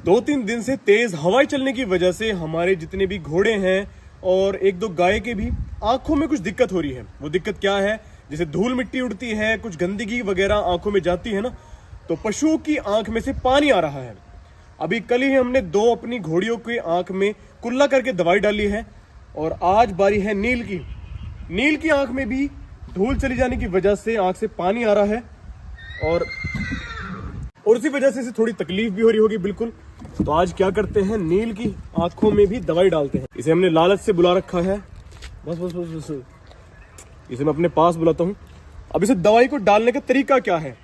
2-3 दिन से तेज हवाएं चलने की वजह से हमारे जितने भी घोड़े हैं और 1-2 गाय के भी आंखों में कुछ दिक्कत हो रही है। वो दिक्कत क्या है? जैसे धूल मिट्टी उड़ती है, कुछ गंदगी वगैरह आंखों में जाती है ना, तो पशुओं की आंख में से पानी आ रहा है। अभी कल ही हमने 2 अपनी घोड़ियों की आंख में कुल्ला करके दवाई डाली है और आज बारी है नील की। नील की आंख में भी धूल चली जाने की वजह से आंख से पानी आ रहा है और उसी वजह से इसे थोड़ी तकलीफ भी हो रही होगी बिल्कुल। तो आज क्या करते हैं, नील की आंखों में भी दवाई डालते हैं। इसे हमने लालच से बुला रखा है। बस बस बस बस इसे मैं अपने पास बुलाता हूँ। अब इसे दवाई को डालने का तरीका क्या है?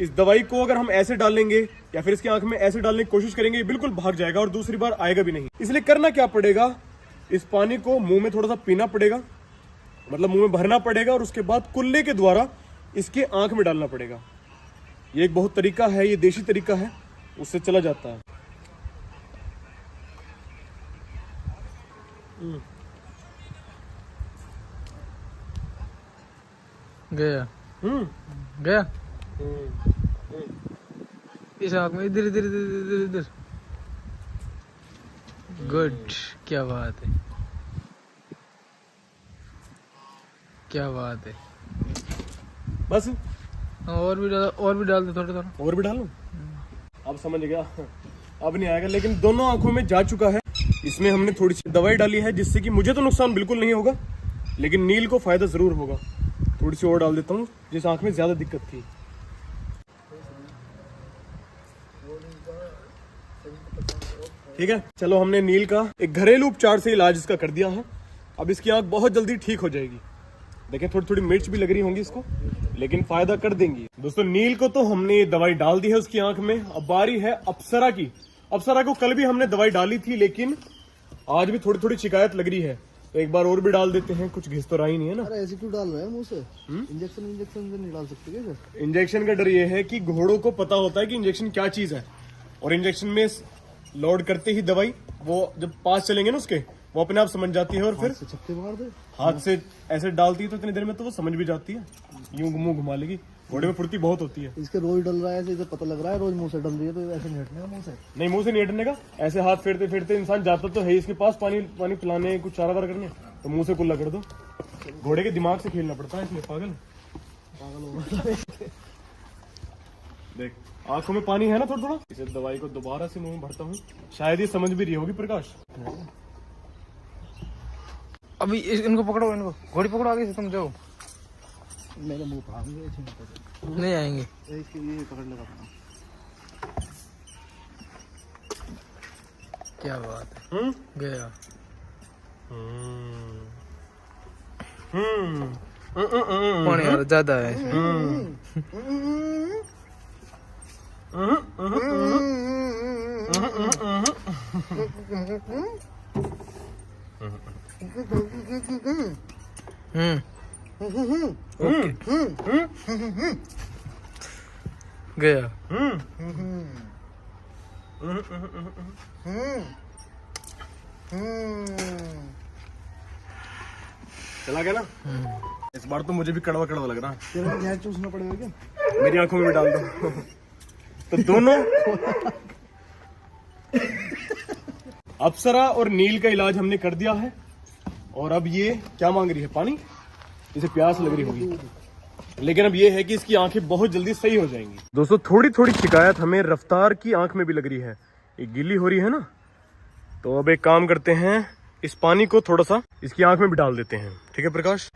इस दवाई को अगर हम ऐसे डालेंगे या फिर इसकी आंख में ऐसे डालने की कोशिश करेंगे, ये बिल्कुल भाग जाएगा और दूसरी बार आएगा भी नहीं। इसलिए करना क्या पड़ेगा, इस पानी को मुंह में थोड़ा सा पीना पड़ेगा, मतलब मुंह में भरना पड़ेगा और उसके बाद कुल्ले के द्वारा इसके आंख में डालना पड़ेगा। ये एक बहुत तरीका है, ये देशी तरीका है, उससे चला जाता है। गया गया इस आंख में इधर इधर इधर इधर इधर। गुड, क्या बात है, क्या बात है। बस और भी डाल दे, थोड़ा थोड़ा और भी डालूं? अब समझ गया, अब नहीं आएगा। लेकिन दोनों आंखों में जा चुका है। इसमें हमने थोड़ी सी दवाई डाली है जिससे कि मुझे तो नुकसान बिल्कुल नहीं होगा, लेकिन नील को फायदा जरूर होगा। थोड़ी सी और डाल देता हूँ जिस आंख में ज्यादा दिक्कत थी। ठीक है, चलो हमने नील का एक घरेलू उपचार से इलाज इसका कर दिया है। अब इसकी आंख बहुत जल्दी ठीक हो जाएगी। देखिए थोड़ी थोड़ी मिर्च भी लग रही होंगी इसको, लेकिन फायदा कर देंगी। दोस्तों नील को तो हमने दवाई डाल दी है उसकी आंख में। अब बारी है अप्सरा की। अप्सरा को कल भी हमने दवाई डाली थी, लेकिन आज भी थोड़ी थोड़ी शिकायत लग रही है, तो एक बार और भी डाल देते हैं। कुछ घिस तो रही नहीं है ना? अरे ऐसे क्यों डाल रहे हैं मुंह से? इंजेक्शन नहीं डाल सकते क्या सर? इंजेक्शन का डर ये है कि घोड़ों को पता होता है कि इंजेक्शन क्या चीज है, और इंजेक्शन में लोड करते ही दवाई वो जब पास चलेंगे ना उसके, वो अपने आप समझ जाती है और फिर छक्के मार दे। हाथ से ऐसे डालती है तो इतनी देर में तो वो समझ भी जाती है। यूं मुंह घुमा लेगी। घोड़े में फुर्ती बहुत होती है। इसके रोज डल रहा है, ऐसे पता लग रहा है रोज मुंह से डल रही है, तो ऐसे नहीं हटने का मुंह से। नहीं, मुंह से नहीं हटने का। ऐसे हाथ फेरते फेरते इंसान जाता तो है इसके पास पानी पानी पिलाने, कुछ चारा वारा करने, तो मुंह से कुल्ला कर दो। घोड़े के दिमाग से खेलना पड़ता है इसमें। पागल हो देख, आंखों में पानी है ना थोड़ा थोड़ा। इसे दवाई को दोबारा से मुंह में भरता हूँ। शायद ये समझ भी रही होगी प्रकाश। अभी इनको पकड़ो, इनको घोड़ी पकड़ो, आगे से तुम जाओ। मेरे मुंह पर नहीं आएंगे। इसके लिए पकड़ लगा। क्या बात है, गया। पानी यार ज्यादा है। गया। चला गया ना? इस बार तो मुझे भी कड़वा कड़वा लग रहा है। तेरा गैस चूसना पड़ेगा क्या? मेरी आंखों में भी डाल दो। तो दोनों अप्सरा और नील का इलाज हमने कर दिया है। और अब ये क्या मांग रही है? पानी। इसे प्यास लग रही होगी, लेकिन अब ये है कि इसकी आंखें बहुत जल्दी सही हो जाएंगी। दोस्तों थोड़ी थोड़ी शिकायत हमें रफ्तार की आंख में भी लग रही है। ये गीली हो रही है ना, तो अब एक काम करते हैं, इस पानी को थोड़ा सा इसकी आंख में भी डाल देते हैं। ठीक है प्रकाश?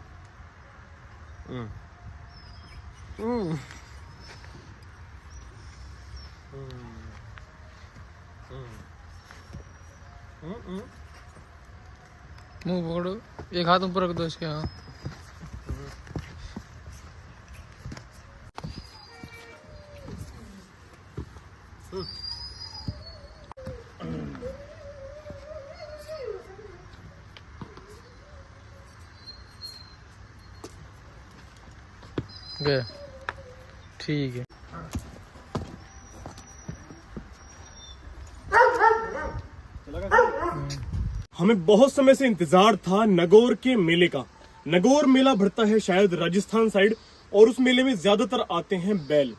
मुंह पकड़ो, एक हाथ ऊपर रख दो इसके। हाँ गया, ठीक है। हमें बहुत समय से इंतजार था नगौर के मेले का। नगौर मेला भरता है शायद राजस्थान साइड, और उस मेले में ज्यादातर आते हैं बैल।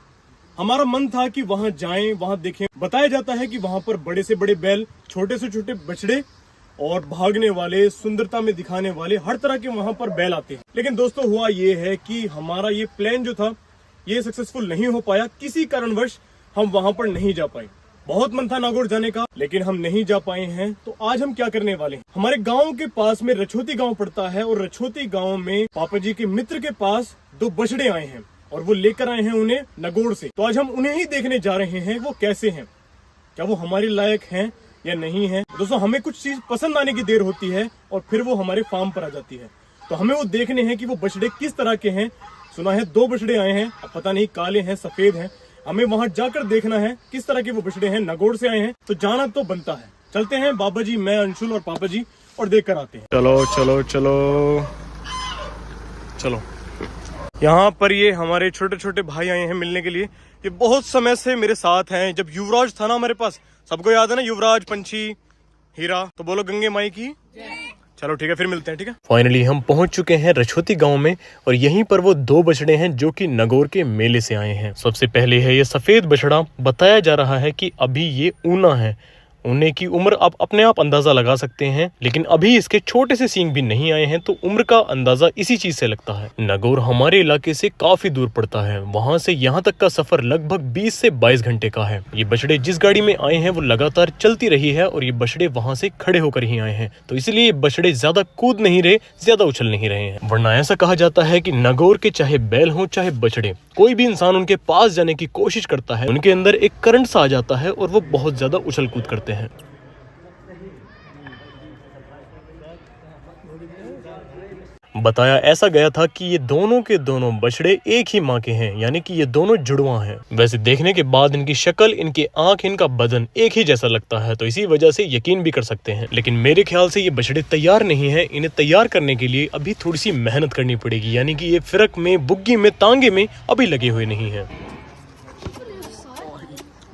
हमारा मन था कि वहां जाएं, वहां देखें। बताया जाता है कि वहां पर बड़े से बड़े बैल, छोटे से छोटे बछड़े और भागने वाले, सुंदरता में दिखाने वाले हर तरह के वहां पर बैल आते हैं। लेकिन दोस्तों हुआ ये है कि हमारा ये प्लान जो था ये सक्सेसफुल नहीं हो पाया। किसी कारणवश हम वहां पर नहीं जा पाए। बहुत मन था नागौर जाने का, लेकिन हम नहीं जा पाए हैं। तो आज हम क्या करने वाले हैं, हमारे गांव के पास में रछोती गांव पड़ता है और रछोती गांव में पापा जी के मित्र के पास 2 बछड़े आए हैं और वो लेकर आए हैं उन्हें नागौर से। तो आज हम उन्हें ही देखने जा रहे हैं वो कैसे हैं, क्या वो हमारे लायक हैं या नहीं है। दोस्तों हमें कुछ चीज पसंद आने की देर होती है और फिर वो हमारे फार्म पर आ जाती है। तो हमें वो देखने हैं कि वो बछड़े किस तरह के हैं। सुना है 2 बछड़े आए हैं, अब पता नहीं काले हैं सफेद हैं। हमें वहां जाकर देखना है किस तरह के वो बछड़े हैं। नागौर से आए हैं तो जाना तो बनता है। चलते हैं बाबा जी, मैं, अंशुल और पापा जी, और देख कर आते हैं। चलो चलो चलो चलो। यहाँ पर ये हमारे छोटे छोटे भाई आए हैं मिलने के लिए। ये बहुत समय से मेरे साथ हैं। जब युवराज था ना हमारे पास, सबको याद है ना, युवराज, पंछी, हीरा। तो बोलो गंगे माई की। चलो ठीक है, फिर मिलते हैं। ठीक है, फाइनली हम पहुंच चुके हैं रछोती गांव में और यहीं पर वो 2 बछड़े हैं जो कि नागौर के मेले से आए हैं। सबसे पहले है ये सफेद बछड़ा। बताया जा रहा है कि अभी ये ऊना है। ऊने की उम्र आप अपने आप अंदाजा लगा सकते हैं, लेकिन अभी इसके छोटे से सींग भी नहीं आए हैं, तो उम्र का अंदाजा इसी चीज से लगता है। नागौर हमारे इलाके से काफी दूर पड़ता है। वहां से यहाँ तक का सफर लगभग 20 से 22 घंटे का है। ये बछड़े जिस गाड़ी में आए हैं वो लगातार चलती रही है और ये बछड़े वहां से खड़े होकर ही आए हैं। तो इसलिए ये बछड़े ज्यादा कूद नहीं रहे, ज्यादा उछल नहीं रहे हैं। वरना ऐसा कहा जाता है कि नागौर के चाहे बैल हो चाहे बछड़े, कोई भी इंसान उनके पास जाने की कोशिश करता है, उनके अंदर एक करंट सा आ जाता है और वो बहुत ज्यादा उछल कूद करते हैं। बताया ऐसा गया था कि ये दोनों के दोनों बछड़े एक ही माँ के हैं, यानी कि ये दोनों जुड़वा हैं। वैसे देखने के बाद इनकी शक्ल, इनकी आंख, इनका बदन एक ही जैसा लगता है, तो इसी वजह से यकीन भी कर सकते हैं। लेकिन मेरे ख्याल से ये बछड़े तैयार नहीं है। इन्हें तैयार करने के लिए अभी थोड़ी सी मेहनत करनी पड़ेगी, यानी कि ये फिरक में, बुग्गी में, तांगे में अभी लगे हुए नहीं है।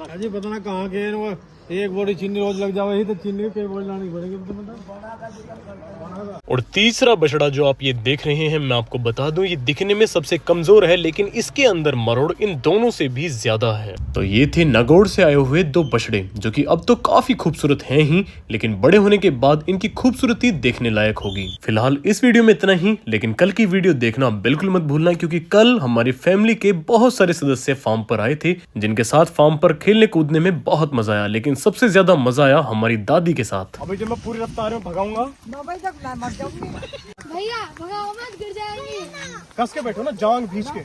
अजी बताना कहाँ के हैं वो। एक बोरी चीनी रोज लग जाए तो चीनी के बोरी लानी पड़ेगी। और तीसरा बछड़ा जो आप ये देख रहे हैं, मैं आपको बता दूं, ये दिखने में सबसे कमजोर है, लेकिन इसके अंदर मरोड़ इन दोनों से भी ज्यादा है। तो ये थे नागौर से आए हुए 2 बछड़े, जो कि अब तो काफी खूबसूरत हैं ही, लेकिन बड़े होने के बाद इनकी खूबसूरती देखने लायक होगी। फिलहाल इस वीडियो में इतना ही, लेकिन कल की वीडियो देखना बिल्कुल मत भूलना, क्योंकि कल हमारी फैमिली के बहुत सारे सदस्य फार्म पर आए थे, जिनके साथ फार्म पर खेलने कूदने में बहुत मजा आया। लेकिन सबसे ज्यादा मजा आया हमारी दादी के साथ। अभी जब मैं पूरी रफ्तार में भगाऊंगा, भैया भगाओ मत, गिर जाएंगे। कस के बैठो ना, जांग भींच के।